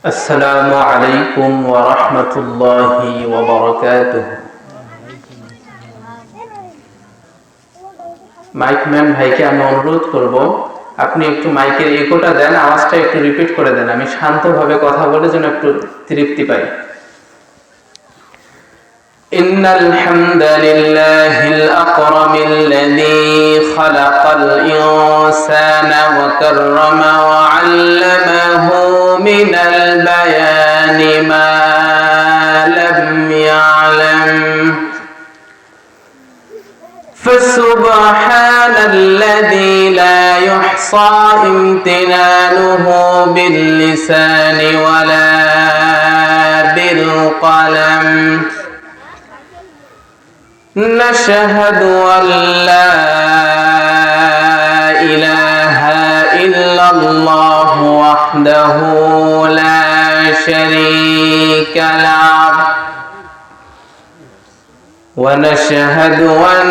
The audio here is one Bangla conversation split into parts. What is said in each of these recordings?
আসসালামু আলাইকুম ওয়া রাহমাতুল্লাহি ওয়া বারাকাতুহু। মাইকম্যান ভাইকে আমি অনুরোধ করব, আপনি একটু মাইকের ইকোটা দেন, আওয়াজটা একটু রিপিট করে দেন। আমি শান্তভাবে কথা বলে যেন একটু তৃপ্তি পাই। ইন্নাল হামদালিল্লাহিল আকরামিল্লাযী খালাকাল ইনসানা ওয়া কাররামা ওয়া 'আল্লামাহু মিনাল বায়ানি মা লাম ইয়া'লাম فسبحان الذي لا يحصى امتنانه باللسان ولا بالقلم نشهد أن لا إله إلا الله وحده لا شريك له ونشهد أن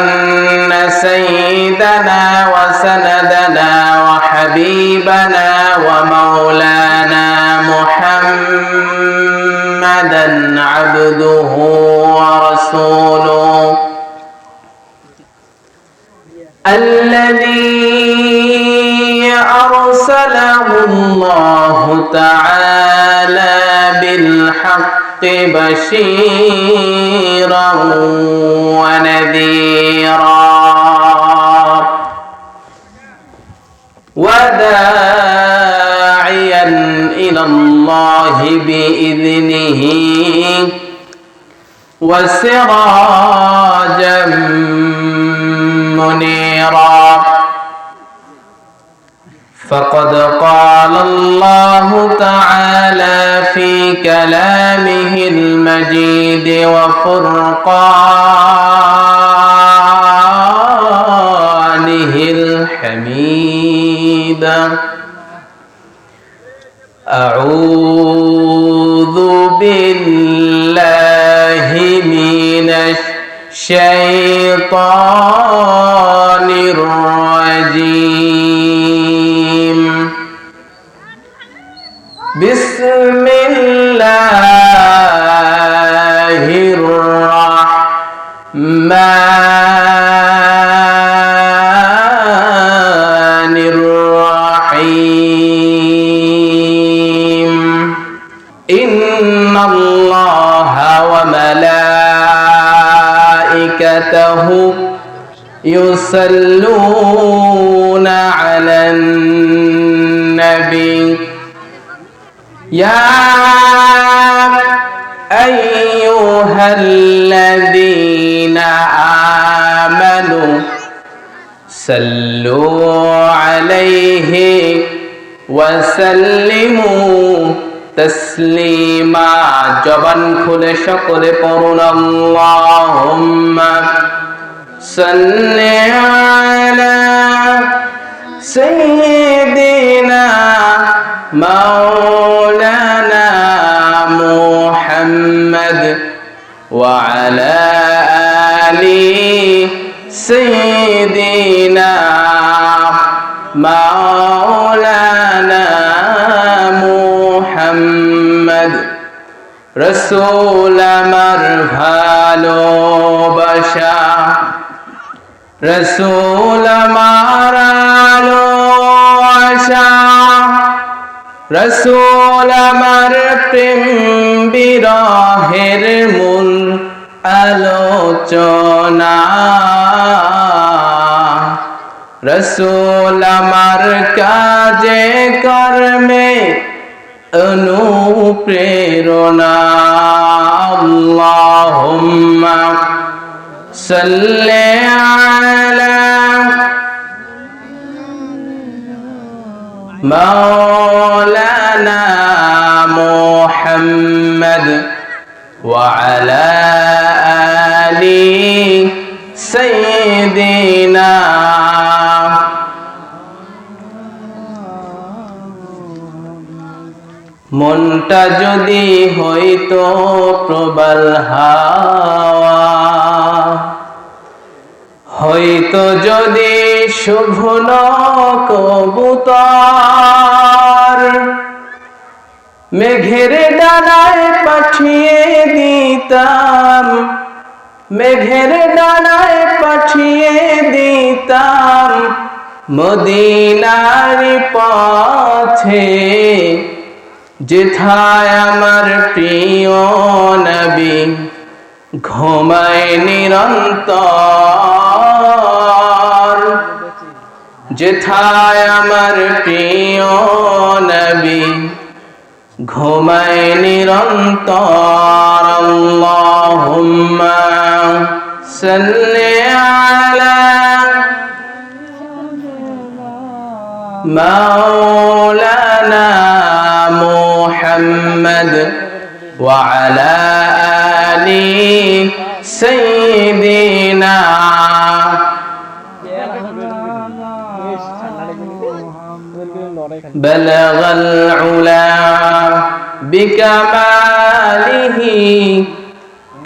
سيدنا وسندنا وحبيبنا ومولانا محمدا عبده ورسوله الذي أرسله الله تعالى بالحق بشيرا ونذيرا وداعيا إلى الله بإذنه وسراجا منيرا فقد قال الله تعالى في كلامه المجيد وفرقانه الحميد أعوذ بالله من الشيطان الرجيم بسم الله الرحمن الرحيم إن الله وملائكته يصلون على النبي يا أيها الذين آمنوا صلوا عليه وسلموا تسليما জবান খুলে সকলে পড়ুন আল্লাহুম্মা সাল্লি আলা সাইয়্যিদিনা মাওলানা মুহাম্মদ ওয়া আলা আলি সাইয়্যিদিনা মাওলানা মুহাম্মদ রাসূল আমার ভালোবাসা রাসূল আমার আশা রাসূল আমার প্রেম বিরহের মূল আলোচনা রাসূল আমার কাজে কর্মে অনুপ্রেরণা আল্লাহুম্মা সাল্লি আলা মাওলানা মুহাম্মদ ওয়া আলা আলি সাইয়্যিদিনা মনটা যদি হইতো প্রবল হাওয়া হইতো যদি শুভন কবুতর মেঘের ডানায় পাঠিয়ে দিতাম, মেঘের ডানায় পাঠিয়ে দিতাম মদিনার পথে, যেথায় আমার প্রিয় নবী ঘুমায় নিরন্তর, যেথায় আমার প্রিয় নবী ঘুমায় নিরন্তর। আল্লাহুম্মা সাল্লি আলা মাওলানা মুহাম্মদ ওয়া আলা আলি সাইয়্যিদিনা। بلغ العلا بكماله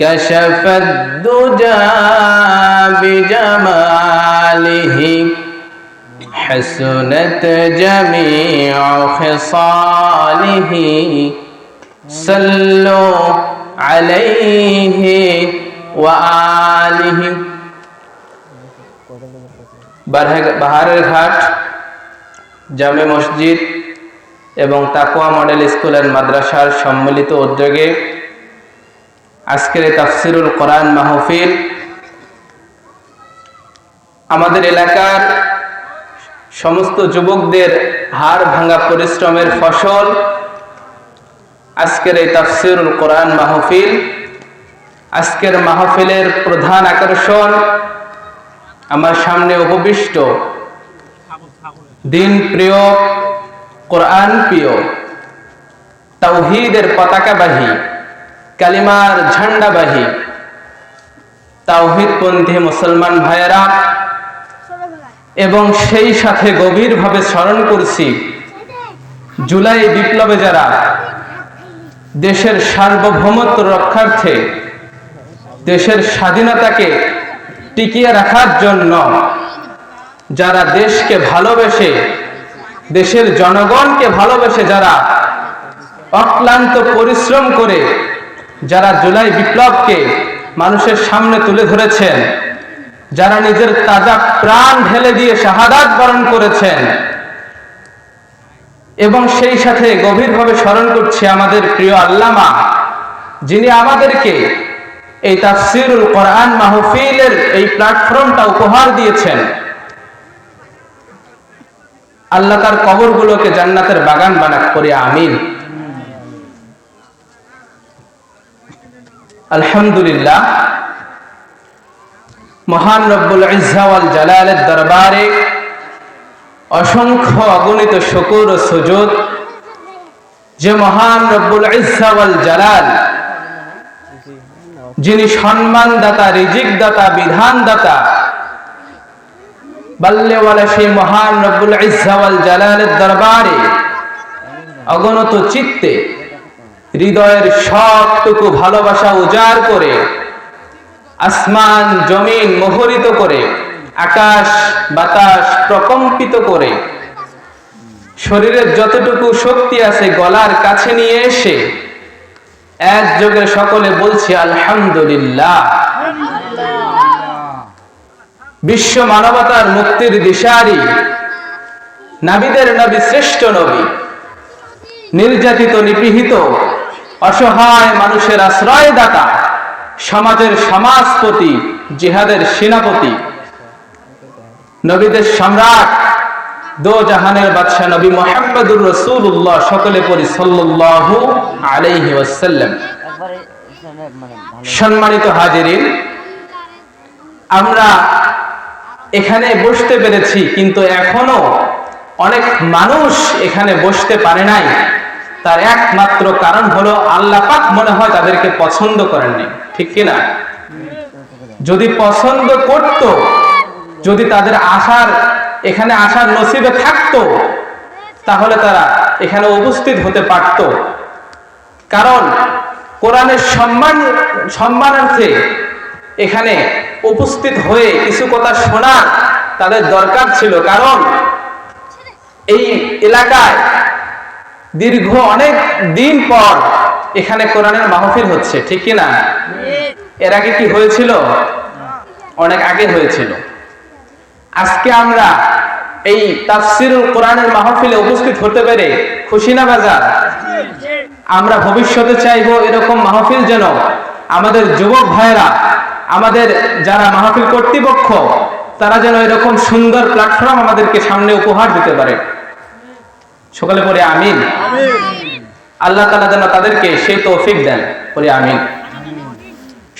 كشف الدجى بجماله حسنت جميع خصاله صلوا عليه وآله। বাহারের ঘাট জামে মসজিদ এবং তাকওয়া মডেল স্কুল এন্ড মাদ্রাসার সম্মিলিত উদ্যোগে আজকের এই তাফসিরুল কোরআন মাহফিল আমাদের এলাকার সমস্ত যুবকদের হাড় ভাঙা পরিশ্রমের ফসল। আজকের এই তাফসিরুল কোরআন মাহফিল, আজকের মাহফিলের প্রধান আকর্ষণ আমার সামনে উপবিষ্ট দিন প্রিয়, কোরআন প্রিয়, তাওহীদের পতাকাবাহী, কালিমার ঝান্ডাবাহী তাওহীদপন্থী মুসলমান ভাইয়েরা, এবং সেই সাথে গভীরভাবে স্মরণ করছি জুলাই বিপ্লবে যারা দেশের সার্বভৌমত্ব রক্ষার্থে, দেশের স্বাধীনতাকে টিকিয়ে রাখার জন্য যারা দেশকে ভালোবেসে, দেশের জনগণকে ভালোবেসে যারা অক্লান্ত পরিশ্রম করে যারা জুলাই বিপ্লবকে মানুষের সামনে তুলে ধরেছেন, যারা নিজের তাজা প্রাণ ঢেলে দিয়ে শাহাদাত বরণ করেছেন, এবং সেই সাথে গভীরভাবে স্মরণ করছি আমাদের প্রিয় আল্লামা, যিনি আমাদেরকে এই তাফসিরুল কোরআন মাহফিলের এই প্ল্যাটফর্মটা উপহার দিয়েছেন। আল্লাহ তার কবরগুলোকে জান্নাতের বাগান বানাক করি, আমিন। আলহামদুলিল্লাহ, মহান রব্বুল ইজ্জা ওয়াল জালালের দরবারে অসংখ্য অগণিত শুকর ও সুজুদ, যে মহান রব্বুল ইজ্জা ওয়াল জালাল, যিনি সম্মান দাতা, রিজিক দাতা, বিধান দাতা, বাল্লেওয়ালা সেই মহান রব্বুল ইজ্জা ওয়াল জালালের দরবারে অগণিত চিত্তে হৃদয়ের সবটুকু ভালোবাসা উজাড় করে, আসমান জমিন মোহরিত করে, আকাশ বাতাস প্রকম্পিত করে, শরীরের যতটুকু শক্তি আছে গলার কাছে নিয়ে এসে একযোগে সকলে বলছি আলহামদুলিল্লাহ। বিশ্ব মানবতার মুক্তির দিশারি, নবীদের নবী, শ্রেষ্ঠ নবী, নির্যাতিত নিপীড়িত অসহায় মানুষের আশ্রয়দাতা, সমাজের সমাজপতি, জিহাদের সেনাপতি, নবীদের সম্রাট, দো জাহানের বাদশা নবী মুহাম্মদুর রাসূলুল্লাহ, সকলে পড়ি সাল্লাল্লাহু আলাইহি ওয়াসাল্লাম। সম্মানিত হাজিরিন, আমরা এখানে বসতে পেরেছি, কিন্তু এখনো অনেক মানুষ এখানে বসতে পারে নাই। তার একমাত্র কারণ হলো আল্লাহ পাক মনে হয় তাদেরকে পছন্দ করেননি, ঠিক কিনা? যদি পছন্দ করত, যদি তাদের এখানে আসার নসিবে থাকতো, তাহলে তারা এখানে উপস্থিত হতে পারত। কারণ কোরআনের সম্মানার্থে এখানে উপস্থিত হয়ে কিছু কথা শোনার তাদের দরকার ছিল। কারণ এই এলাকায় দীর্ঘ অনেক দিন পর এখানে কোরআনের মাহফিল হচ্ছে, ঠিক কি না? এর আগে কি হয়েছিল? অনেক আগে হয়েছিল। আজকে আমরা এই তাফসীরুল কোরআনের মাহফিলে উপস্থিত হতে পেরে খুশি না বাজার? আমরা ভবিষ্যতে চাইবো এরকম মাহফিল যেন আমাদের যুবক ভাইরা, আমাদের যারা মাহফিল কর্তৃপক্ষ, তারা যেন এরকম সুন্দর প্ল্যাটফর্ম আমাদেরকে সামনে উপহার দিতে পারে। সকালে পড়ে আমিন। আল্লাহ তাআলা যেন তাদেরকে সেই তৌফিক দেন, পড়ে আমিন।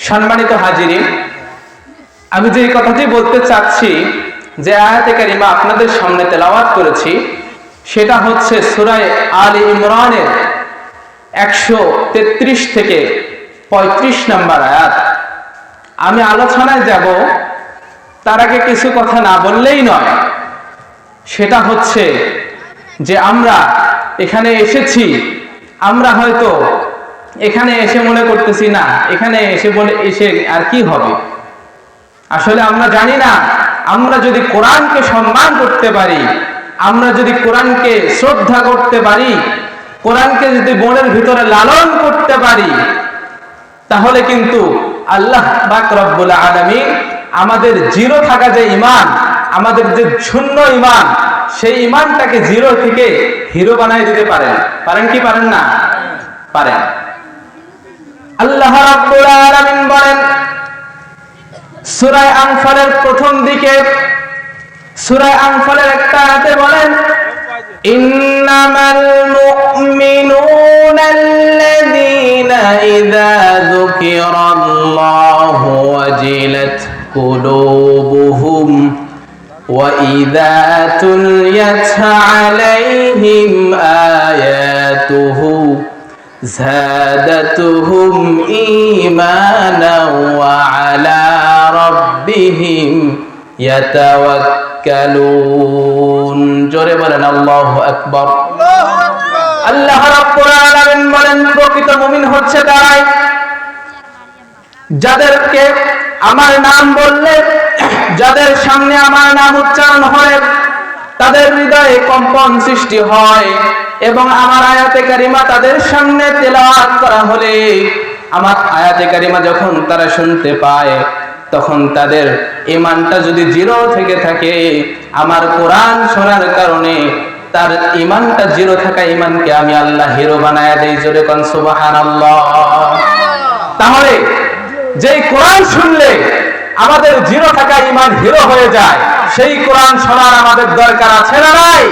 সম্মানিত হাজিরিন, আমি যে কথাটি বলতে চাচ্ছি, যে আয়াতে কারিমা আপনাদের সামনে তেলাওয়াত করেছি, সেটা হচ্ছে সূরা আলে ইমরানের 133 থেকে 35 নম্বর আয়াত। আমি আলোচনায় যাব, তার আগে কিছু কথা না বললেই নয়। সেটা হচ্ছে যে আমরা এখানে এসেছি, আমরা হয়তো এখানে এসে মনে করতেছি না এখানে এসে আর কি হবে। আসলে আমরা জানি না, আমরা যদি কোরআনকে সম্মান করতে পারি, আমরা যদি কোরআনকে শ্রদ্ধা করতে পারি, কোরআনকে যদি মনের ভিতরে লালন করতে পারি, তাহলে কিন্তু আল্লাহ পাক রব্বুল আলামিন আমাদের জিরো থাকা যে ঈমান, আমাদের যে শূন্য ঈমান, সেই ঈমানটাকে জিরো থেকে হিরো বানায় দিতে পারেন। পারেন কি পারেন না? পারেন। আল্লাহ রাব্বুল আলামিন বলেন সূরা আনফালের প্রথম দিকে, সূরা আনফালের একটা আয়াতে বলেন, ইন্নামাল মুমিনুনাল্লাযীনা ইযা যুকিরাল্লাহু ওয়াজিলাত কুলুবুহুম ওয়া ইযা তুলিয়াত আলাইহিম আয়াতুহু زادتهم إيمانا وعلى ربهم يتوكلون জোরে বলেন আল্লাহু আকবার। আল্লাহ রাব্বুল আলামিন বলেন, প্রকৃত মুমিন হচ্ছে তারাই যাদেরকে আমার নাম বললে, যাদের সামনে আমার নাম উচ্চারণ হয়, তাদের হৃদয়ে কম্পন সৃষ্টি হয়, এবং আমার আয়াতে কারিমা তাদের সামনে তেলাওয়াত করা হলে, আমার আয়াতে কারিমা যখন তারা শুনতে পায়, তখন তাদের ঈমানটা যদি জিরো থেকে থাকে, আমার কোরআন শোনার কারণে তার ঈমানটা জিরো থাকা ঈমানকে আমি আল্লাহ হিরো বানায়া দেই। জোরে কোন সুবহানাল্লাহ। তাহলে যেই কোরআন শুনলে আমাদের জিরো থাকা ঈমান হিরো হয়ে যায়, সেই কোরআন শোনার আমাদের দরকার আছে না নাই?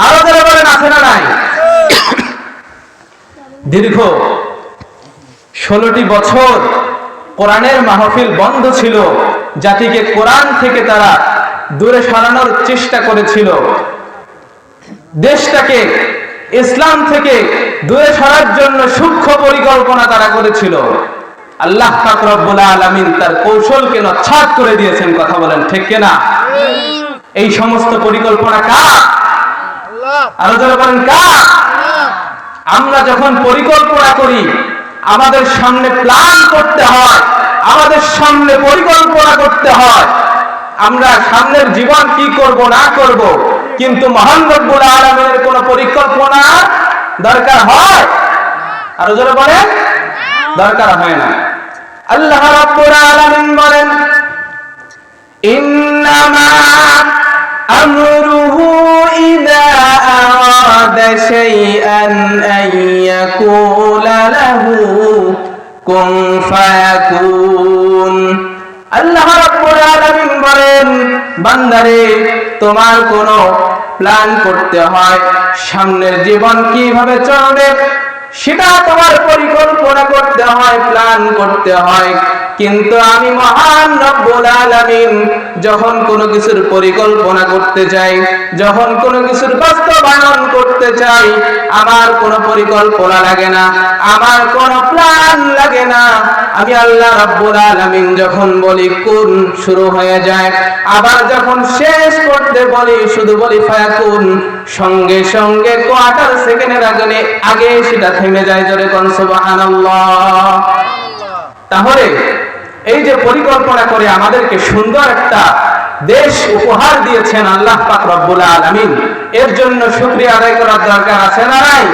আরো যারা বলেন আছে না নাই? দীর্ঘ 16টি বছর কোরআনের মাহফিল বন্ধ ছিল, জাতিকে কোরআন থেকে তারা দূরে সরানোর চেষ্টা করেছিল, দেশটাকে ইসলাম থেকে দূরে সরার জন্য সূক্ষ্ম পরিকল্পনা তারা করেছিল। আল্লাহ পাক রব্বুল আলামিন তার কৌশলকে নস্যাৎ করে দিয়েছেন। কথা বলেন ঠিক কিনা? এই সমস্ত পরিকল্পনা কার? আরো যারা বলেন কার? আমরা যখন পরিকল্পনা করি, আমাদের সামনে প্ল্যান করতে হয়, আমাদের সামনে পরিকল্পনা করতে হয়, আমরা সামনের জীবন কি করব না করব, কিন্তু মহান রব্বুল আলামিনের কোন পরিকল্পনা দরকার হয়? আরো যারা বলেন দরকার হয় না। আল্লাহ রাব্বুল আলামিন বলেন, ইন্নামা আমরুহু ইযা আরাদা শাইআন আন ইয়াকুলা লাহু কুন ফায়াকুন। আল্লাহ রাব্বুল আলামিন বলেন, বান্দারে, তোমার কোনো প্ল্যান করতে হয়, সামনের জীবন কিভাবে চলবে সেটা তোমার পরিকল্পনা করতে হয়, প্ল্যান করতে হয়। কিন্তু আমি মহান রব্বুল আলামিন যখন কোনো কিছুর পরিকল্পনা করতে চাই, যখন কোনো কিছুর বাস্তবায়ন করতে চাই, আমার কোনো পরিকল্পনা লাগে না, আমার কোনো প্ল্যান লাগে না। আমি আল্লাহ রাব্বুল আলামিন যখন বলি কুন, শুরু হয়ে যায়, আবার যখন শেষ করতে বলি শুধু বলি ফায়াকুন, সঙ্গে সঙ্গে কোয়ার্টার সেকেন্ডের আগে সেটা থেমে যায়। জোরে কোন সুবহানাল্লাহ। তাহলে এই যে পরিকল্পনা করে আমাদেরকে সুন্দর একটা দেশ উপহার দিয়েছেন আল্লাহ পাক রব্বুল আলামিন, এর জন্য শুকরিয়া আদায় করার দরকার আছে না নাই?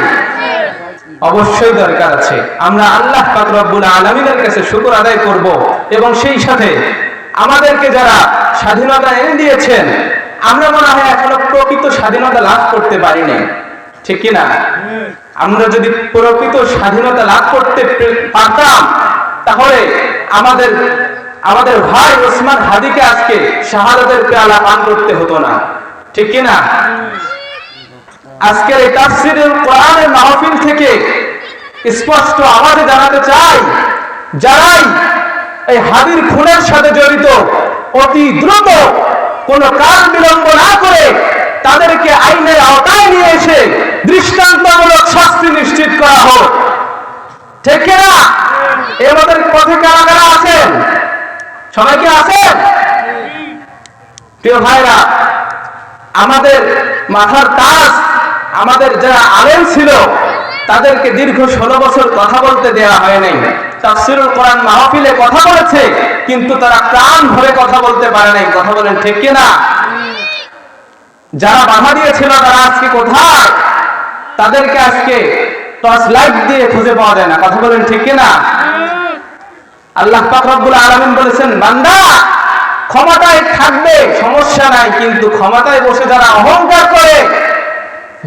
অবশ্যই দরকার আছে। আমরা আল্লাহ পাক রব্বুল আলামিনের কাছে শুকর আদায় করব এবং সেই সাথে আমাদেরকে যারা স্বাধীনতা এনে দিয়েছেন, আমরা মনে হয় এখনো প্রকৃত স্বাধীনতা লাভ করতে পারিনি, ঠিক কিনা? আমরা যদি প্রকৃত স্বাধীনতা লাভ করতে পারতাম তাহলে আমাদের ভাই ওসমান হাদিকে আজকে শাহাদাতের পেয়ালা পান করতে হতো না, ঠিক কিনা? আজকের এই তাফসীরুল কোরআনের মাহফিল থেকে স্পষ্ট আওয়াজে জানাতে চাই, যারাই এই হাদির খুনের সাথে জড়িত অতি দ্রুত কোনো কাল বিলম্ব না করে তাদেরকে আইনের আওতায় নিয়ে এসে দৃষ্টান্তমূলক শাস্তি নিশ্চিত করা হোক, ঠিক কিনা? আমাদের পথে কারা কারা আছেন? সবাই কি আছেন? প্রিয় ভাইরা, আমাদের মাথার তাজ, আমাদের যারা আলেম ছিল তাদেরকে দীর্ঘ 16 বছর কথা বলতে দেওয়া হয় নাই। তাফসীরুল কোরআন মাহফিলে কথা বলেছে, কিন্তু তারা প্রাণ ভরে কথা বলতে পারে নাই। কথা বলেন ঠিক কিনা? যারা বাধা দিয়েছিল তারা আজকে কোথায়? তাদেরকে আজকে টর্চ লাইট দিয়ে খুঁজে পাওয়া যায় না। কথা বলেন ঠিক কিনা? আল্লাহ পাক রব্বুল আলামিন বলেছেন, বান্দা ক্ষমতায় থাকবে সমস্যা নাই, কিন্তু ক্ষমতায় বসে যারা অহংকার করে,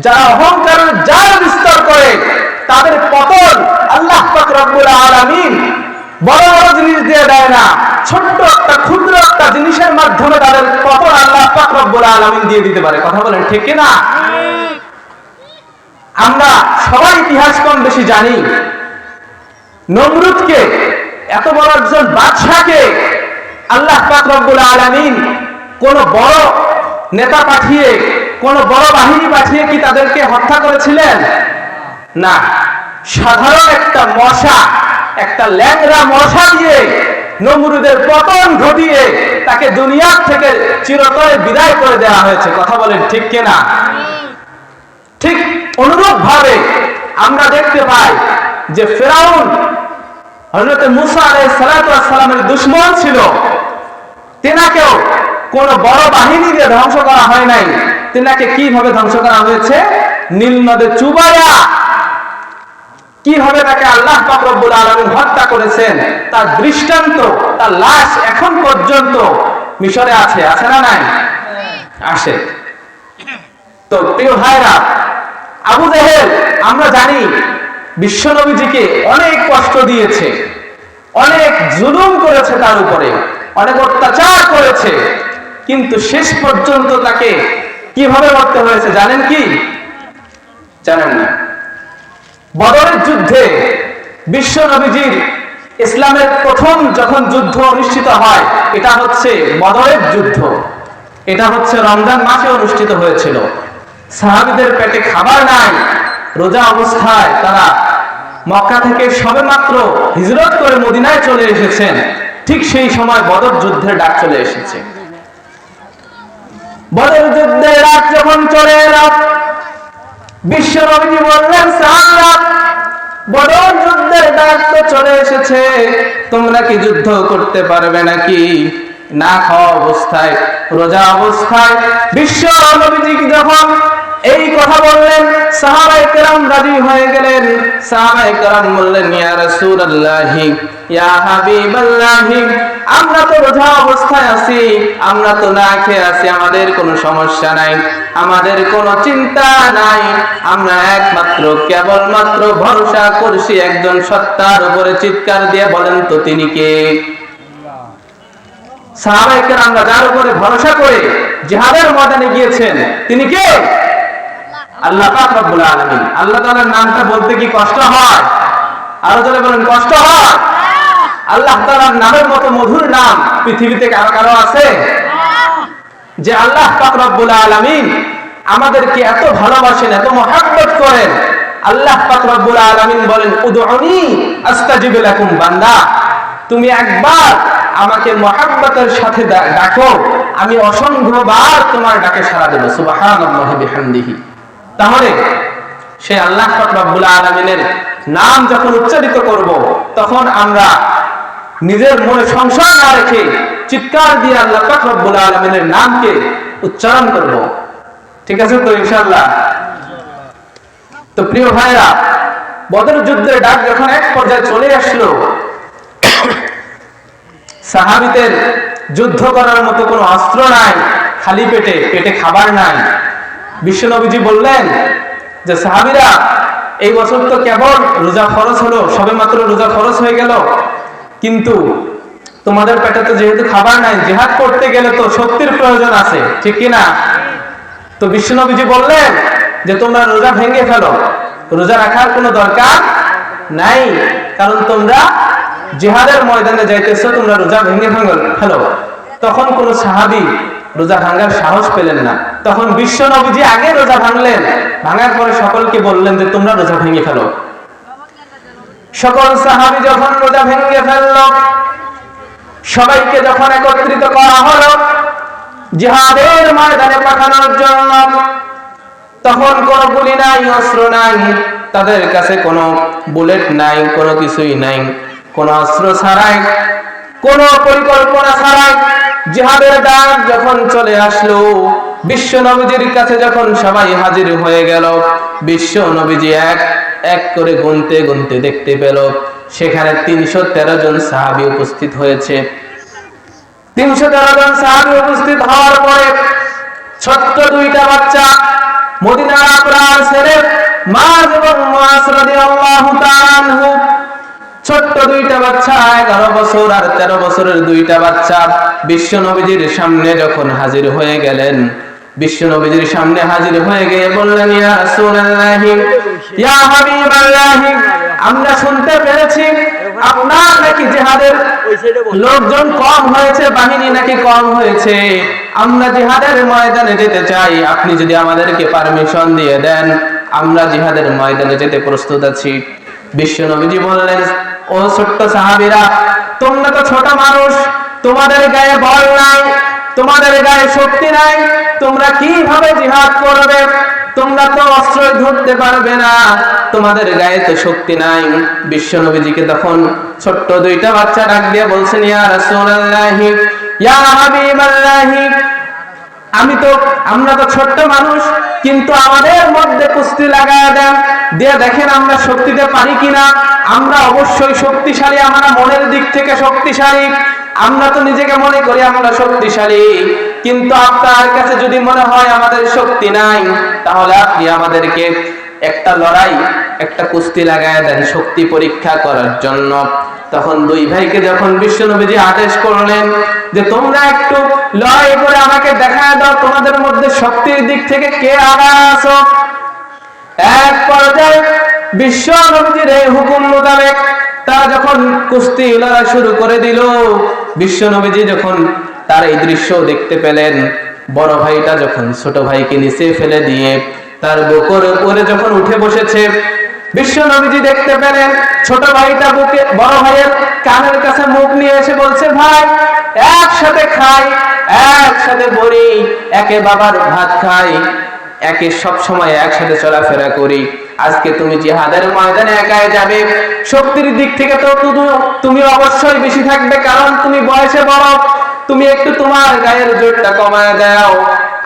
যারা অহংকারের জাল বিস্তার করে, তাদের পতন আল্লাহ পাক রব্বুল আলামিন বড় বড় জিনিস দিয়ে দেয় না, ছোট্ট একটা ক্ষুদ্র একটা জিনিসের মাধ্যমে তাদের পতন আল্লাহ পাক রব্বুল আলামিন দিয়ে দিতে পারে। কথা বলেন ঠিক কিনা? আমরা সবাই ইতিহাস কম বেশি জানি। নমরুদকে, এত বড় একজন বাদশাকে আল্লাহ পাক রব্বুল আলামিন কোন বড় নেতা পাঠিয়ে, কোন বড় বাহিনী পাঠিয়ে কি তাদেরকে হত্যা করেছিলেন? না, সাধারণ একটা মশা, একটা ল্যাংড়া মশা দিয়ে নমরুদের পতন ঘটিয়ে তাকে দুনিয়ার থেকে চিরতরে বিদায় করে দেওয়া হয়েছে। কথা বলেন ঠিক কিনা? ঠিক অনুরূপ ভাবে আমরা দেখতে পাই যে ফেরাউন হযরত মুসা আলাইহিস সালাতু ওয়াস সালামের দুশমন ছিল, তেনাকেও কোন বড় বাহিনী দিয়ে ধ্বংস করা হয় নাই। তেনাকে কিভাবে ধ্বংস করা হয়েছে? নীল নদে চুবাইয়া কিভাবে তাকে আল্লাহ পাক রব্বুল আলামিন হত্যা করেছেন তার দৃষ্টান্ত, তার লাশ এখন পর্যন্ত মিশরে আছে, আছে না নাই? আসে। তো প্রিয় ভাইরা, আবু জেহেল আমরা জানি বিশ্ব নবীজিকে অনেক কষ্ট দিয়েছে, অনেক জুলুম করেছে, তার উপরে অনেক অত্যাচার করেছে, কিন্তু শেষ পর্যন্ত তাকে কিভাবে মরতে হয়েছে জানেন কি? জানেন না? বদরের যুদ্ধে বিশ্ব নবীজির ইসলামের প্রথম যখন যুদ্ধ অনুষ্ঠিত হয়, এটা হচ্ছে বদরের যুদ্ধ, এটা হচ্ছে রমজান মাসে অনুষ্ঠিত হয়েছিল। সাহাবীদের পেটে খাবার নাই, রোজা অবস্থায় তারা মক্কা থেকে সবেমাত্র হিজরত করে মদিনায় চলে এসেছেন। ঠিক সেই সময় বদর যুদ্ধের ডাক চলে এসেছে। বদর যুদ্ধের ডাক যখন চলে এলো, বিশ্ব নবীজি বললেন, সাহাবীরা বদর যুদ্ধের ডাক তো চলে এসেছে, তোমরা কি যুদ্ধ করতে পারবে নাকি? না খাওয়া অবস্থায়, রোজা অবস্থায় বিশ্ব নবীজি যখন এই কথা বললেন, সাহাবায়ে কেরাম রাজি হয়ে গেলেন। সাহাবায়ে কেরাম বললেন, ইয়া রাসূলুল্লাহ, ইয়া হাবিবাল্লাহ, আমরা তো রোজা অবস্থায় আছি, আমরা তো না খেয়ে আছি, আমাদের কোনো সমস্যা নাই, আমাদের কোনো চিন্তা নাই, আমরা একমাত্র কেবলমাত্র ভরসা করছি একজন সত্তার উপরে। চিৎকার দিয়ে বলেন তো তিনি কে? সাহাবায়ে কেরাম যার উপরে ভরসা করে জিহাদের ময়দানে গিয়েছেন, তিনি কে? আল্লাহ পাক রব্বুল আলামিন। আল্লাহ তাআলার নামটা বলতে কি কষ্ট হয়? আরো জোরে বলেন, কষ্ট হয়? আল্লাহ তাআলার নামের মতো মধুর নাম পৃথিবীতে কারো কারো আছে? যে আল্লাহ পাক রব্বুল আলামিন আমাদেরকে এত ভালোবাসেন, এত মহব্বত করেন। আল্লাহ পাক রব্বুল আলামিন বলেন, উদউনি আস্তাজিব লাকুম, বান্দা তুমি একবার আমাকে মহব্বতের সাথে ডাকো, আমি অসংখ্যবার তোমার ডাকে সাড়া দেব। সুবহানাল্লাহি বিহামদিহি। তাহলে সেই আল্লাহ পাক রব্বুল আলামিনের নাম যখন উচ্চারিত করব, তখন আমরা নিজের মনে সংশয় না রেখে চিৎকার দিয়ে আল্লাহ পাক রব্বুল আলামিনের নামকে উচ্চারণ করব। ঠিক আছে তো ইনশাআল্লাহ? তো প্রিয় ভাইরা, বদর যুদ্ধের ডাক যখন এক পর্যায়ে চলে আসলো, সাহাবীদের যুদ্ধ করার মতো কোনো অস্ত্র নাই, খালি পেটে খাবার নাই। বিশ্ব নবীজি বললেন যে সাহাবীরা, এই বছর তো কেবল রোজা ফরজ হলো, সবে মাত্র রোজা ফরজ হয়ে গেল, কিন্তু তোমাদের পেটে তো যেহেতু খাবার নাই, জিহাদ করতে গেলে তো শক্তির প্রয়োজন আছে, ঠিক কি না? তো বিশ্ব নবীজি বললেন যে তোমরা রোজা ভেঙে ফেলো, রোজা রাখার কোনো দরকার নাই, কারণ তোমরা জিহাদের ময়দানে যাইতেছো, তোমরা রোজা ভেঙে ফেলো। তখন কোন সাহাবী রোজা ভাঙার সাহস পেলেন না। তখন বিশ্ব নবীজি আগে রোজা ভাঙলেন, ভাঙার পরে সকলকে বললেন যে তোমরা রোজা ভেঙে ফেলো। সকল সাহাবী যখন রোজা ভেঙে ফেলল, সবাইকে যখন একত্রিত করা হলো জিহাদের ময়দানে পাঠানোর জন্য, তখন কোনো গুলি নাই, অস্ত্র নাই, তাদের কাছে কোনো বুলেট নাই, কোনো কিছুই নাই, কোনো অস্ত্র ছাড়াই, কোনো পরিকল্পনা ছাড়াই জিহাদের ডাক যখন চলে আসলো, বিশ্ব নবীজির কাছে যখন সবাই হাজির হয়ে গেল, বিশ্ব নবীজি এক এক করে গুনতে গুনতে দেখতে পেল সেখানে 313 জন সাহাবী উপস্থিত হয়েছে। 313 জন সাহাবী উপস্থিত হওয়ার পরে ছোট্ট দুইটা বাচ্চা, মদিনার প্রাণ ছেলে মায এবং মুআজ রাদিয়াল্লাহু তাআলা আনহু, ছোট্ট দুইটা বাচ্চা, 11 বছর আর 13 বছরের দুইটা বাচ্চা বিশ্ব নবীজির সামনে যখন হাজির হয়ে গেলেন, বিশ্ব নবীজির সামনে হাজির হয়ে গিয়ে বললেন, ইয়া রাসূলুল্লাহ, ইয়া হাবিবাল্লাহ, আমরা শুনতে পেরেছি আপনার নাকি জিহাদের লোকজন কম হয়েছে, বাহিনী নাকি কম হয়েছে, আমরা জিহাদের ময়দানে যেতে চাই, আপনি যদি আমাদেরকে পারমিশন দিয়ে দেন আমরা জিহাদের ময়দানে যেতে প্রস্তুত আছি। বিশ্ব নবীজি বললেন, ও ছোট্ট সাহাবীরা, তোমরা তো ছোট মানুষ, তোমাদের গায়ে বল নাই, তোমাদের গায়ে শক্তি নাই, তোমরা কিভাবে জিহাদ করবে? তোমরা তো অস্ত্র ধরতে পারবে না, তোমাদের গায়ে তো শক্তি নাই। বিশ্ব নবীজিকে তখন ছোট্ট দুইটা বাচ্চা ডাক দিয়ে বলছেন, ইয়া রাসূলুল্লাহ, ইয়া হাবিবাল্লাহ, আমরা তো ছোট্ট মানুষ, কিন্তু আমাদের মধ্যে কুস্তি লাগায় দেন, দিয়ে দেখেন আমরা শক্তিতে পারি কিনা। আমরা অবশ্যই শক্তিশালী, আমরা মনের দিক থেকে শক্তিশালী, আমরা তো নিজেকে মনে করি আমরা শক্তিশালী, কিন্তু আপনার কাছে যদি মনে হয় আমাদের শক্তি নাই, তাহলে আপনি আমাদেরকে একটা লড়াই, একটা কুস্তি লাগায় দেন শক্তি পরীক্ষা করার জন্য। তখন দুই ভাইকে যখন বিশ্ব নবীজি আদেশ করলেন যে তোমরা একটু লড়াই করে আমাকে দেখায় দাও তোমাদের মধ্যে শক্তির দিক থেকে কে আগায় আছো, এক পর্যায়ে বিশ্ব নবীজির এই হুকুম মোতাবেক তারা যখন কুস্তি লড়াই শুরু করে দিল, বিশ্ব নবীজি যখন তার এই দৃশ্য দেখতে পেলেন, বড় ভাইটা যখন ছোট ভাইকে নিচে ফেলে দিয়ে তার বুকের উপরে যখন উঠে বসেছে, বিশ্ব নবীজি দেখতে পেলেন ছোট ভাইটা বুকে বড় ভাইয়ের কানের কাছে মুখ নিয়ে এসে বলছে, ভাই একসাথে খাই, একসাথে বলি, একে বাবার ভাত খাই, একে সব সময় একসাথে চলাফেরা করি, আজকে তুমি জিহাদের ময়দানে একাই যাবে, শক্তির দিক থেকে তো তুমি অবশ্যই বেশি থাকবে, কারণ তুমি বয়সে বড়, তুমি একটু তোমার গায়ের জোরটা কমায় দাও,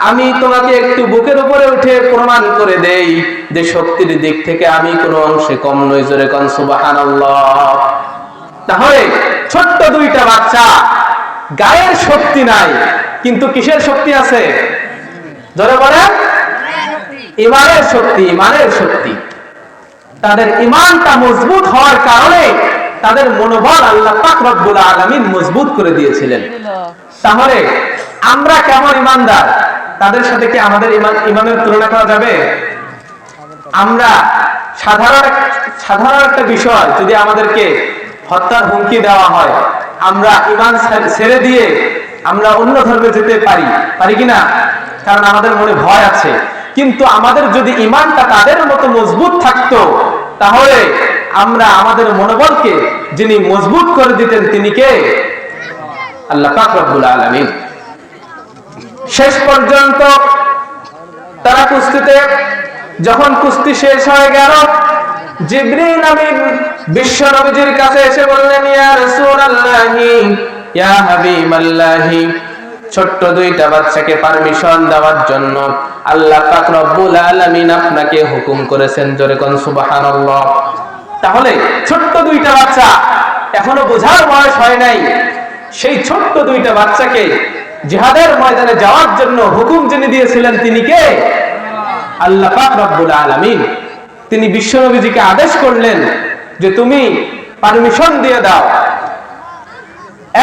আমি তোমাকে একটু বুকের উপরে উঠে প্রমাণ করে দেই যে শক্তির দিক থেকে আমি কোনো অংশে কম নই। জোরে কোন সুবহানাল্লাহ। তাহলে ছোট্ট দুইটা বাচ্চা, গায়ের শক্তি নাই, কিন্তু কিসের শক্তি আছে? জোরে বলেন, ঈমানের শক্তি, ঈমানের শক্তি। তাদের ঈমানটা মজবুত হওয়ার কারণে তাদের মনোবল আল্লাহ পাক রব্বুল আলামিন মজবুত করে দিয়েছিলেন। তাহলে আমরা কেমন ঈমানদার, তাদের সাথে কি আমাদের ঈমানের তুলনা করা যাবে? আমরা সাধারণ একটা বিষয়, যদি আমাদেরকে হত্যার হুমকি দেওয়া হয়, আমরা ঈমান ছেড়ে দিয়ে আমরা অন্য ধর্মে যেতে পারি কিনা? কারণ আমাদের মনে ভয় আছে। কিন্তু আমাদের যদি ঈমানটা তাদের মতো মজবুত থাকতো, তাহলে আমরা আমাদের মনোবলকে যিনি মজবুত করে দিতেন তিনি কে? আল্লাহ পাক রব্বুল আলামিন। শেষ পর্যন্ত তারা কুস্তিতে, যখন কুস্তি শেষ হয়ে গেল, জিবরিল আমিন বিশ্ব নবীজির কাছে এসে বললেন, ইয়া রাসূলুল্লাহ, ইয়া হাবিবাল্লাহি, ছোট্ট দুইটা বাচ্চাকে পারমিশন দেওয়ার জন্য আল্লাহ পাক রব্বুল আলামিন আপনাকে হুকুম করেছেন। জোরে কোন সুবহানাল্লাহ। তাহলে ছোট্ট দুইটা বাচ্চা, এখনো বোঝার বয়স হয় নাই, সেই ছোট্ট দুইটা বাচ্চাকে জিহাদের ময়দানে যাওয়ার জন্য হুকুম যিনি দিয়েছিলেন তিনি কে? আল্লাহ পাক রব্বুল আলামিন। তিনি বিশ্বনবীজিকে আদেশ করলেন যে তুমি পারমিশন দিয়ে দাও।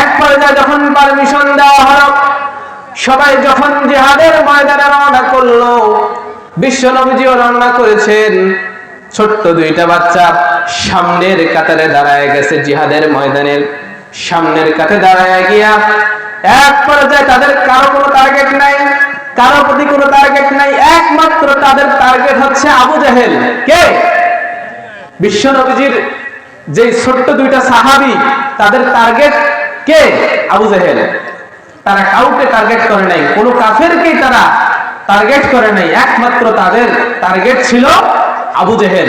এক পর্যায়ে যখন পারমিশন দেওয়া হলো, সবাই যখন জিহাদের ময়দানে রওনা করলো, বিশ্বনবীজিও রওনা করেছেন। ছোট্ট দুইটা বাচ্চা সামনের কাতারে দাঁড়ায় গেছে, জিহাদের ময়দানের সামনের কাতারে দাঁড়ায় গিয়া এক পর্যায়ে তাদের কারো কোনো টার্গেট নাই, কারো প্রতি কোনো টার্গেট নাই, একমাত্র তাদের টার্গেট হচ্ছে আবু জেহেল। কে? বিশ্বনবীজির যে ছোট্ট দুইটা সাহাবী, তাদের টার্গেট কে? আবু জেহেল। তারা কাউকে টার্গেট করে নাই, কোনো কাফেরকেই তারা টার্গেট করে নাই, একমাত্র তাদের টার্গেট ছিল আবু জেহেল।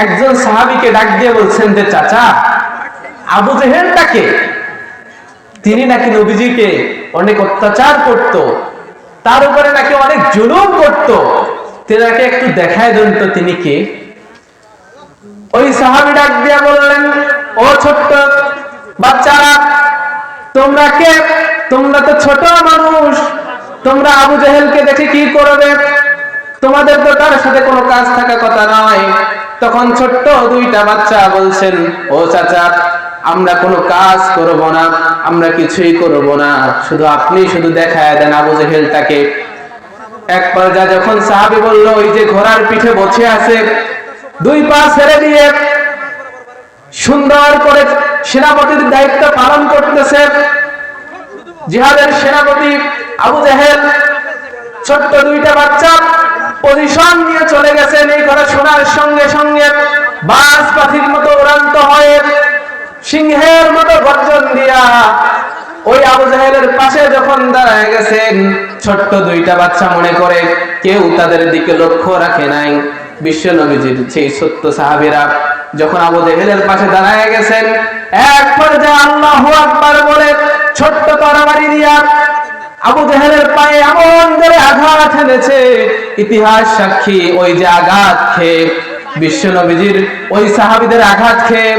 একজন সাহাবীকে ডাক দিয়ে বলছেন যে চাচা, আবু জেহেলটাকে, তিনি নাকি নবীজিকে অনেক অত্যাচার করত, তার উপরে নাকি অনেক জুলুম করত, তেনাকে একটু দেখায় দেন তো তিনি কে? ওই সাহাবী ডাক দিয়ে বললেন, ও ছোট্ট বাচ্চারা, তোমরা কে? তোমরা তো ছোট মানুষ, তোমরা আবু জেহেলকে দেখে কি করবে? তোমাদের তো তার সাথে কোনো কাজ থাকা কথা নয়। তখন ছোট্ট দুইটা বাচ্চা বলছেন, ও চাচা, আমরা কোনো কাজ করব না, আমরা কিছুই করব না, শুধু আপনি শুধু দেখায় দেন আবু জেহেলটাকে। এক পর্যায়ে যখন সাহাবী বলল, ওই যে ঘোড়ার পিঠে বসে আছে, দুই পা ছেড়ে দিয়ে সুন্দর করে সেনাপতির দায়িত্ব পালন করতেছে জিহাদের সেনাপতি আবু জেহেল, ছোট্ট দুইটা বাচ্চা পজিশন নিয়ে চলে গেছেন। এই কথা শোনার সঙ্গে সঙ্গে বাজ পাখির মতো উড়ান্ত হয়ে, সিংহের মতো গর্জন দিয়া ওই আবু জেহেলের পাশে যখন দাঁড়ায় গেছেন, ছোট্ট দুইটা বাচ্চা মনে করে কেউ তাদের দিকে লক্ষ্য রাখে নাই। বিশ্বনবীজির সেই ছোট্ট সাহাবীরা যখন আবু জেহেলের পাশে দাঁড়ায় গেছেন, এক পর্যায়ে আল্লাহু আকবার বলে ছোট্ট তরবারি দিয়া আবু জেহেলের পায়ে এমন করে আঘাত এনেছে, ইতিহাস সাক্ষী ওই যে আঘাত খেয়ে বিশ্বনবীজির ওই সাহাবীদের আঘাত খেয়ে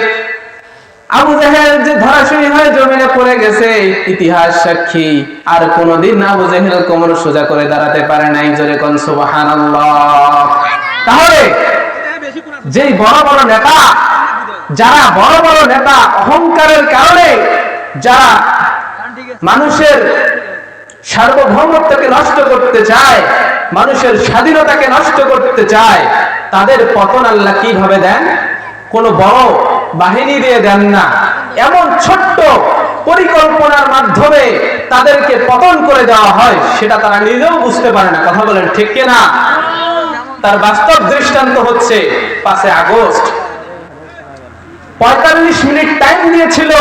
আবু জেহেল যে ধরাশয়ী হয়ে জমিনে পড়ে গেছে, ইতিহাস সাক্ষী আর কোনদিন আবু জেহেল কোমর সোজা করে দাঁড়াতে পারে নাই। জোরে কোন সুবহানাল্লাহ। তাহলে যেই বড় বড় নেতা, যারা বড় বড় নেতা অহংকারের কারণে যারা মানুষের সার্বভৌমত্বকে নষ্ট করতে চায়, মানুষের স্বাধীনতাকে নষ্ট করতে চায়, তাদের পতন আল্লাহ কিভাবে দেন? কোন বড় বাহিনী দিয়ে দেন না, এমন ছোট্ট পরিকল্পনার মাধ্যমে তাদেরকে পতন করে দেওয়া হয়, সেটা তারা নিজেও বুঝতে পারে না। কথা বলেন ঠিক কিনা? তার বাস্তব দৃষ্টান্ত হচ্ছে 5 আগস্ট। 45 মিনিট টাইম দিয়েছিল,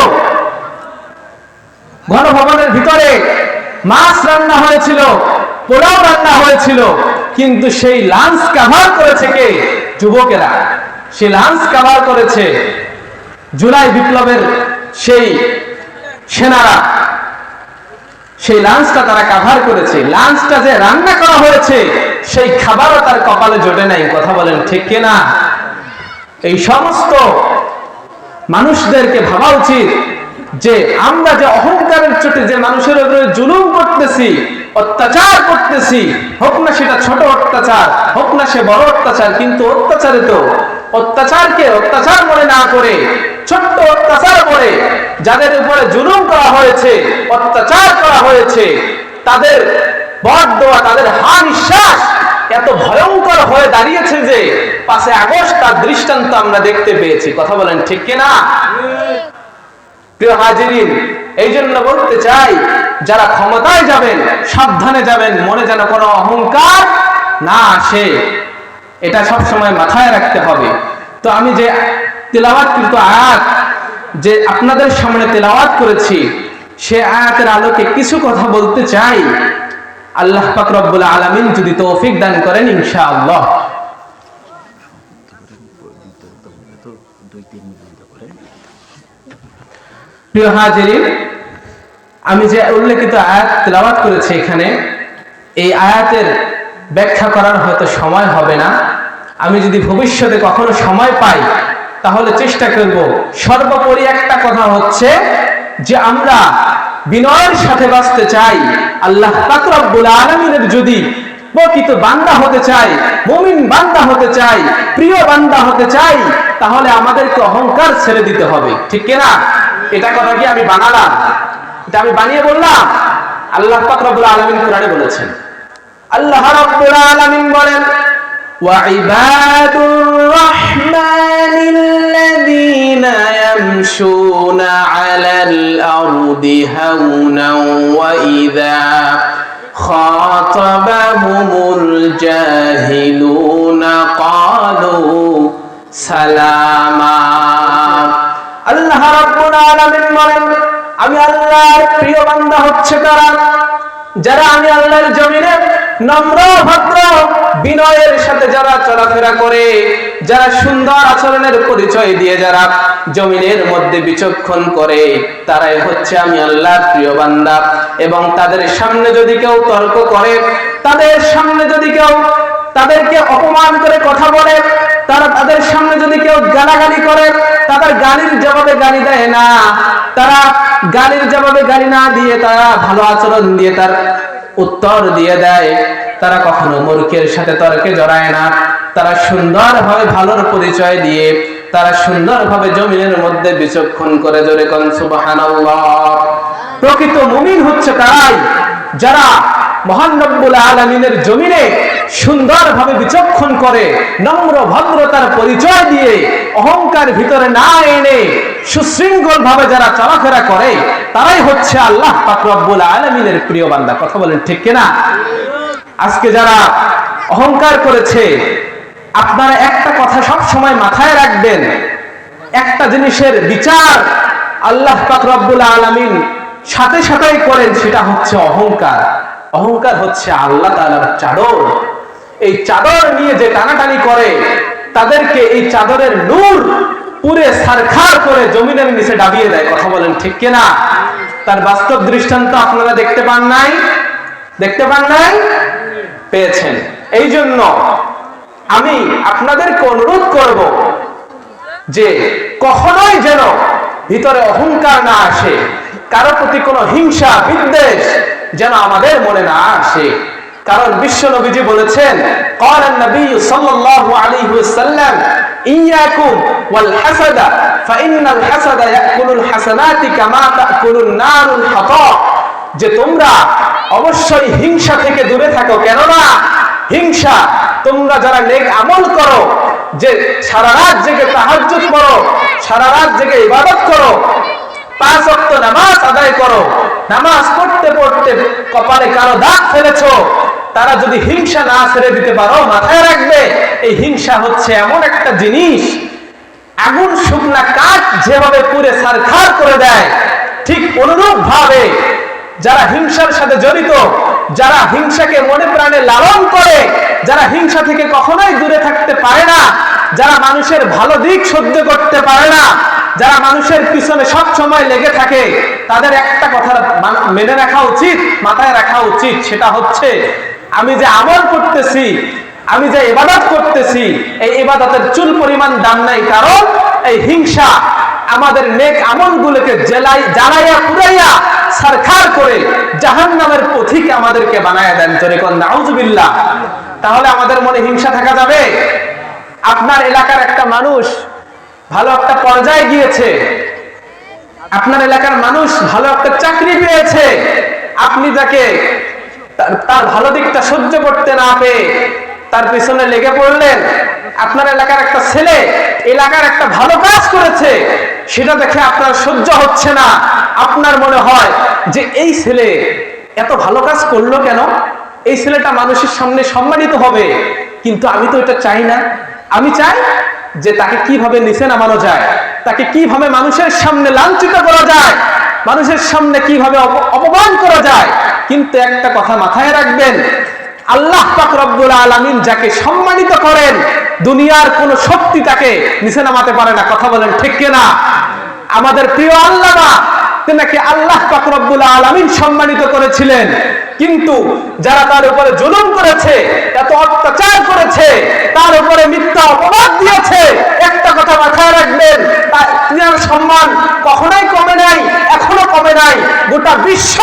গণভবনের ভিতরে মাছ রান্না হয়েছিল, পোলাও রান্না হয়েছিল, কিন্তু সেই লাঞ্চ কভার করেছে কে? যুবকেরা। সেই লাঞ্চ কভার করেছে জুলাই বিপ্লবের সেই সেনারা, সেই লাঞ্চটা তারা কভার করেছে। লাঞ্চটা যে রান্না করা হয়েছে, সেই খাবারও তার কপালে জোটে নাই। কথা বলেন ঠিক কিনা? এই সমস্ত মানুষদেরকে ভাবা উচিত যে আমরা যে অহংকারের চোটে যে মানুষের উপরে জুলুম করতেছি, অত্যাচার করতেছি, হোক না সেটা ছোট অত্যাচার, হোক না সে বড় অত্যাচার, কিন্তু অত্যাচারে তো অত্যাচারকে অত্যাচার মনে না করে ছোট্ট অত্যাচার বলে যাদের উপরে জুলুম করা হয়েছে, অত্যাচার করা হয়েছে, তাদের বদদোয়া, তাদের হা নিঃশ্বাস এত ভয়ঙ্কর হয়ে দাঁড়িয়েছে যে 5 আগস্ট তার দৃষ্টান্ত আমরা দেখতে পেয়েছি। কথা বলেন ঠিক কিনা? প্রিয় হাজিরিন, এই জন্য বলতে চাই, যারা ক্ষমতায় যাবেন সাবধানে যাবেন, মনে যেন কোনো অহংকার না আসে, এটা সব সময় মাথায় রাখতে হবে। তো আমি যে তেলাওয়াতকৃত আয়াত যে আপনাদের সামনে তেলাওয়াত করেছি, সে আয়াতের আলোকে কিছু কথা বলতে চাই। আল্লাহ পাক রব্বুল আলামিন যদি তৌফিক দান করেন ইনশাআল্লাহ। প্রিয় হাজিরিন, আমি যে উল্লেখিত আয়াত তেলাওয়াত করেছি এখানে, এই আয়াতের ব্যাখ্যা করার হয়তো সময় হবে না। আমি যদি ভবিষ্যতে কখনো সময় পাই তাহলে চেষ্টা করব। সর্বোপরি একটা কথা হচ্ছে যে আমরা বিনয়ের সাথে বাঁচতে চাই। আল্লাহ পাক রব্বুল আলামিনের যদি প্রকৃত বান্দা হতে চাই, মুমিন বান্দা হতে চাই, প্রিয় বান্দা হতে চাই, তাহলে আমাদেরকে অহংকার ছেড়ে দিতে হবে। ঠিক কিনা? এটা কথা কি আমি বানালাম? এটা আমি বানিয়ে বললাম? আল্লাহ পাক রব্বুল আলামিন কোরআনে বলেছেন। আল্লাহ রাব্বুল আলামিন বলেন, ওয়াইবাদুর রাহমানিল্লাযীনা ইয়ামশুনা আলাল আরদি হাওনাও ওয়া ইযা খাতাবাহুমুল জাহিলুনা ক্বালু সালামা। আল্লাহ রাব্বুল আলামিন বলেন, আমি আল্লাহর প্রিয় বান্দা হচ্ছে তারা যারা আমি আল্লাহর জমিনে নম্র ভদ্র বিনয়ের সাথে যারা চলাফেরা করে, যারা সুন্দর আচরণের পরিচয় দিয়ে যারা জমিনের মধ্যে বিচক্ষণ করে, তারাই হচ্ছে আমি আল্লাহর প্রিয় বান্দা। এবং তাদের সামনে যদি কেউ তর্ক করে, তাদের সামনে যদি কেউ তাদেরকে অপমান করে কথা বলে, তাদের সামনে যদি কেউ গালাগালি করে, তাদের গালির জবাবে গালি দেয় না, তারা গালির জবাবে গালি না দিয়ে তারা ভালো আচরণ দিয়ে তার উত্তর দিয়ে দেয়, তারা কখনো মূর্খের সাথে তর্কে জড়ায় না, তারা সুন্দরভাবে ভালোর পরিচয় দিয়ে তারা সুন্দরভাবে জমিনের মধ্যে বিচক্ষণ করে। জোরে কোন সুবহানাল্লাহ। প্রকৃত মুমিন হচ্ছে তারাই যারা মহান রব্বুল আলামিনের জমিনে সুন্দরভাবে বিচক্ষণ করে, নম্র ভদ্রতার পরিচয় দিয়ে অহংকার ভিতরে না এনে সুশৃঙ্খল ভাবে যারা চলাফেরা করে, তারাই হচ্ছে আল্লাহ পাক রব্বুল আলামিনের প্রিয় বান্দা। কথা বলেন ঠিক কিনা? আজকে যারা অহংকার করেছে, আপনারা একটা কথা সব সময় মাথায় রাখবেন, একটা জিনিসের বিচার আল্লাহ পাক রব্বুল আলামিন সাথে সাথেই করেন, সেটা হচ্ছে অহংকার। অহংকার হচ্ছে আল্লাহ তাআলার চাদর। এই চাদর নিয়ে যে টানাটানি করে, তাদেরকে এই চাদরের নূর পুরে সারখার করে জমিনের নিচে ডাবিয়ে দেয়। কথা বলেন ঠিক কিনা? তার বাস্তব দৃষ্টান্ত আপনারা দেখতে পান নাই? দেখতে পান নাই? পেয়েছেন। এই জন্য আমি আপনাদেরকে অনুরোধ করব যে কখনোই যেন ভিতরে অহংকার না আসে, কারো প্রতি কোনো হিংসা বিদ্বেষ যেন আমাদের মনে না আসে। কারণ বিশ্ব নবীজি বলেছেন, قال النبي صلى الله عليه وسلم إياكم والحسد فإن الحسد يأكل الحسنات كما تأكل النار الحطب। যে তোমরা অবশ্যই হিংসা থেকে দূরে থাকো, কেননা হিংসা, তোমরা যারা নেক আমল করো, যে সারা রাত জেগে তাহাজ্জুদ পড়ো, সারা রাত জেগে ইবাদত করো, 5 ওয়াক্ত নামাজ আদায় করো, নামাজ পড়তে পড়তে কপালে কারো দাগ ফেলেছো, তারা যদি হিংসা না ছেড়ে দিতে পারো, মাথায় রাখবে এই হিংসা হচ্ছে এমন একটা জিনিস, আগুন শুকনা কাঠ যেভাবে পুড়ে ছারখার করে দেয়, ঠিক অনুরূপ ভাবে যারা হিংসার সাথে জড়িত, যারা হিংসাকে মনে প্রাণে লালন করে, যারা হিংসা থেকে কখনোই দূরে থাকতে পারে না, যারা মানুষের ভালো দিক সহ্য করতে পারে না, যারা মানুষের পিছনে সব সময় লেগে থাকে, তাদের একটা কথা মেনে রাখা উচিত, মাথায় রাখা উচিত, সেটা হচ্ছে আমি যে আমল করতেছি, আমি যে ইবাদত করতেছি, এই ইবাদতের চুল পরিমাণ দাম নাই, কারণ এই হিংসা আমাদের নেক আমলগুলোকে জ্বালাইয়া পুড়াইয়া ছারখার করে জাহান্নামের পথিক আমাদেরকে বানায় দেন। জোরে কোন নাউজুবিল্লাহ। তাহলে আমাদের মনে হিংসা থাকা যাবে? আপনার এলাকার একটা মানুষ ভালো একটা পর্যায়ে গিয়েছে, আপনার এলাকার মানুষ ভালো একটা চাকরি পেয়েছে, আপনি যাকে তার ভালো দিকটা সহ্য করতে না পেয়ে তার পিছনে লেগে পড়লেন। আপনার এলাকার একটা ছেলে এলাকার একটা ভালো কাজ করেছে, সেটা দেখে আপনার সহ্য হচ্ছে না, আপনার মনে হয় যে এই ছেলে এত ভালো কাজ করলো কেন, এই ছেলেটা মানুষের সামনে সম্মানিত হবে, কিন্তু আমি তো এটা চাই না। আমি চাই যে তাকে কিভাবে নিচে নামানো যায়, তাকে কিভাবে মানুষের সামনে লাঞ্ছিত করা যায়, মানুষের সামনে কিভাবে অপমান করা যায়। কিন্তু একটা কথা মাথায় রাখবেন, আল্লাহ পাক রব্বুল আলামিন যাকে সম্মানিত করেন, দুনিয়ার কোন শক্তি তাকে নিচে নামাতে পারে না। কথা বলেন ঠিক কিনা? আমাদের প্রিয় আল্লামা তেনাকে আল্লাহ পাক রব্বুল আলামিন সম্মানিত করেছিলেন, কিন্তু যারা তার উপরে জুলুম করেছে, এত অত্যাচার করেছে, তার উপরে মিথ্যা অপবাদ দিয়েছে, একটা কথা মাথায় রাখবেন, তার সম্মান কখনোই কমে নাই, এখনো কমে নাই। গোটা বিশ্ব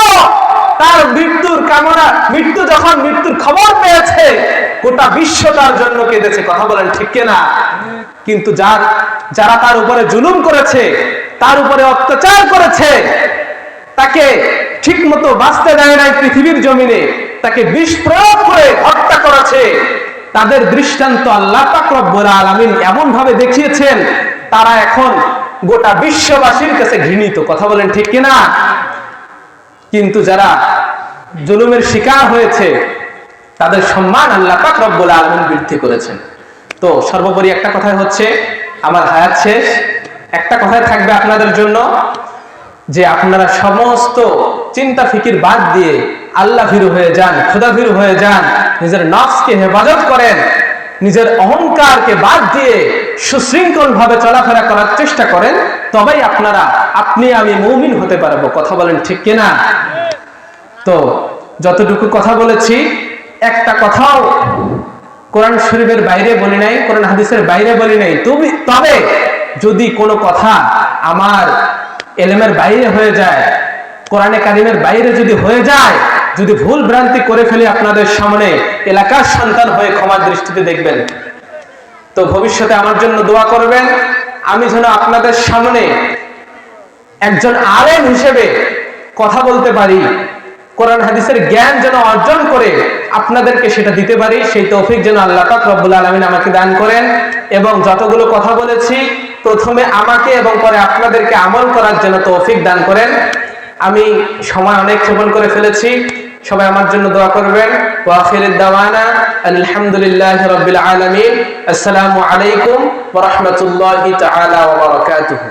তার মৃত্যুর কামনা, মৃত্যুর খবর পেয়েছে, গোটা বিশ্ব তার জন্য কেঁদেছে। কথা বলেন ঠিক কিনা? কিন্তু যারা তার উপরে জুলুম করেছে, তার উপরে অত্যাচার করেছে, তাকে ঠিক মতো বাঁচতে দেয় নাই পৃথিবীর জমিনে, তাকে বিষ প্রয়োগ করে হত্যা করেছে, তাদের দৃষ্টান্ত আল্লাহ পাক রব্বুল আলামিন এমন ভাবে দেখিয়েছেন, তারা এখন গোটা বিশ্ববাসীর কাছে ঘৃণিত। কথা বলেন ঠিক কিনা? কিন্তু যারা জুলুমের শিকার হয়েছে, তাদের সম্মান আল্লাহ পাক রব্বুল আলামিন বৃদ্ধি করেছেন। তো সর্বোপরি একটা কথা হচ্ছে, আমার হায়াত শেষ, একটা কথাই থাকবে আপনাদের জন্য, যে আপনারা সমস্ত চিন্তা ফিকির বাদ দিয়ে আল্লাহ ভীরু হয়ে যান, খোদা ভীরু হয়ে যান, নিজের নফসকে হেফাজত করেন, নিজের অহংকারকে বাদ দিয়ে সুশৃঙ্খল ভাবে চলাফেরা করার চেষ্টা করেন, তবেই আপনি আমি মুমিন হতে পারবো। কথা বলেন ঠিক কিনা? তো যতটুকু কথা বলেছি, একটা কথাও কোরআন শরীফের বাইরে বলি নাই, কোরআন হাদিসের বাইরে বলি নাই। তবে যদি কোনো কথা আমার এলেমের বাইরে হয়ে যায়, কোরআনে কারিমের বাইরে যদি হয়ে যায়, যদি ভুল ভ্রান্তি করে ফেলি আপনাদের সামনে, এলাকার সন্তান হয়ে ক্ষমার দৃষ্টিতে দেখবেন। তো ভবিষ্যতে আমার জন্য দোয়া করবেন, আমি যেন আপনাদের সামনে একজন আলেম হিসেবে কথা বলতে পারি, কোরআন হাদিসের জ্ঞান যেন অর্জন করে আপনাদেরকে সেটা দিতে পারি, সেই তৌফিক যেন আল্লাহ পাক রব্বুল আলামিন আমাকে দান করেন। এবং যতগুলো কথা বলেছি, প্রথমে আমাকে এবং পরে আপনাদেরকে আমল করার জন্য তৌফিক দান করেন। আমি সময় অনেক ক্ষেপণ করে ফেলেছি, সবাই আমার জন্য দোয়া করবেন। ওয়া আখিরুদ দাওয়ানা আলহামদুলিল্লাহি রাব্বিল আলামিন। আসসালামু আলাইকুম ওয়া রাহমাতুল্লাহি তাআলা ওয়া বারাকাতুহু।